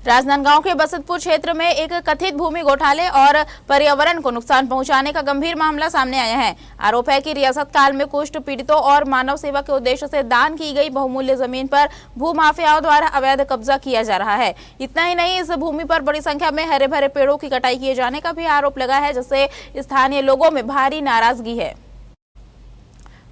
राजनांदगांव के बसंतपुर क्षेत्र में एक कथित भूमि घोटाले और पर्यावरण को नुकसान पहुंचाने का गंभीर मामला सामने आया है। आरोप है कि रियासत काल में कुष्ठ पीड़ितों और मानव सेवा के उद्देश्य से दान की गई बहुमूल्य जमीन पर भूमाफियाओं द्वारा अवैध कब्जा किया जा रहा है। इतना ही नहीं, इस भूमि पर बड़ी संख्या में हरे भरे पेड़ों की कटाई किए जाने का भी आरोप लगा है, जिससे स्थानीय लोगों में भारी नाराजगी है।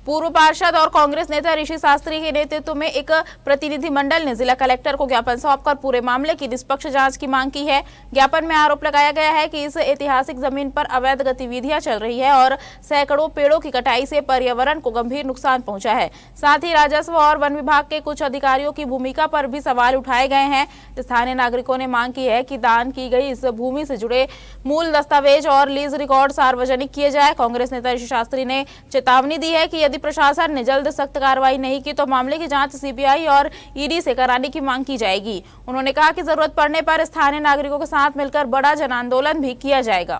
पूर्व पार्षद और कांग्रेस नेता ऋषि शास्त्री के नेतृत्व में एक प्रतिनिधिमंडल ने जिला कलेक्टर को ज्ञापन सौंपकर पूरे मामले की निष्पक्ष जांच की मांग की है। ज्ञापन में आरोप लगाया गया है कि इस ऐतिहासिक जमीन पर अवैध गतिविधियां चल रही है और सैकड़ों पेड़ों की कटाई से पर्यावरण को गंभीर नुकसान पहुंचा है। साथ ही राजस्व और वन विभाग के कुछ अधिकारियों की भूमिका पर भी सवाल उठाए गए हैं। स्थानीय नागरिकों ने मांग की है कि दान की गई इस भूमि से जुड़े मूल दस्तावेज और लीज रिकॉर्ड सार्वजनिक किए जाए। कांग्रेस नेता ऋषि शास्त्री ने चेतावनी दी है कि यदि प्रशासन ने जल्द सख्त कार्रवाई नहीं की तो मामले की जांच सीबीआई और ईडी से कराने की मांग की जाएगी। उन्होंने कहा कि जरूरत पड़ने पर स्थानीय नागरिकों के साथ मिलकर बड़ा जन आंदोलन भी किया जाएगा।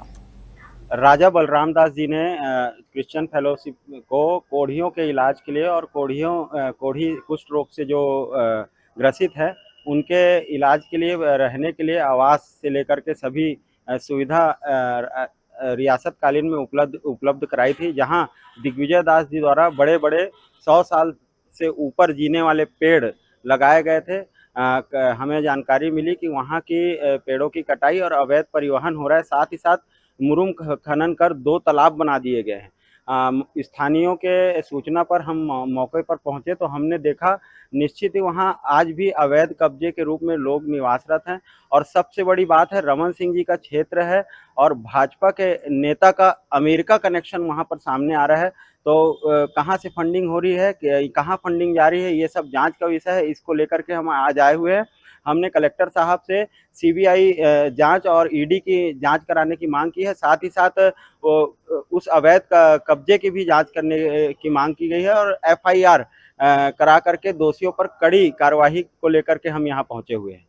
राजा बलराम दास जी ने क्रिश्चियन फेलोशिप को कोढ़ियों के इलाज के लिए और कोढ़ी कुष्ठ रोग से जो ग्रसित है उनके इलाज के लिए, रहने के लिए आवास से लेकर के सभी सुविधा रियासत कालीन में उपलब्ध कराई थी, जहां दिग्विजय दास जी द्वारा बड़े बड़े 100 साल से ऊपर जीने वाले पेड़ लगाए गए थे। हमें जानकारी मिली कि वहां की पेड़ों की कटाई और अवैध परिवहन हो रहा है। साथ ही साथ मुरुम खनन कर 2 तालाब बना दिए गए हैं। स्थानीयों के सूचना पर हम मौके पर पहुंचे तो हमने देखा निश्चित ही वहां आज भी अवैध कब्जे के रूप में लोग निवासरत हैं। और सबसे बड़ी बात है, रमन सिंह जी का क्षेत्र है और भाजपा के नेता का अमेरिका कनेक्शन वहां पर सामने आ रहा है। तो कहां से फंडिंग हो रही है, कहां फंडिंग जा रही है, ये सब जांच का विषय है। इसको लेकर के हम आज आए हुए हैं। हमने कलेक्टर साहब से सीबीआई जांच और ईडी की जांच कराने की मांग की है। साथ ही साथ उस अवैध कब्जे की भी जांच करने की मांग की गई है और एफआईआर करा करके दोषियों पर कड़ी कार्यवाही को लेकर के हम यहाँ पहुंचे हुए हैं।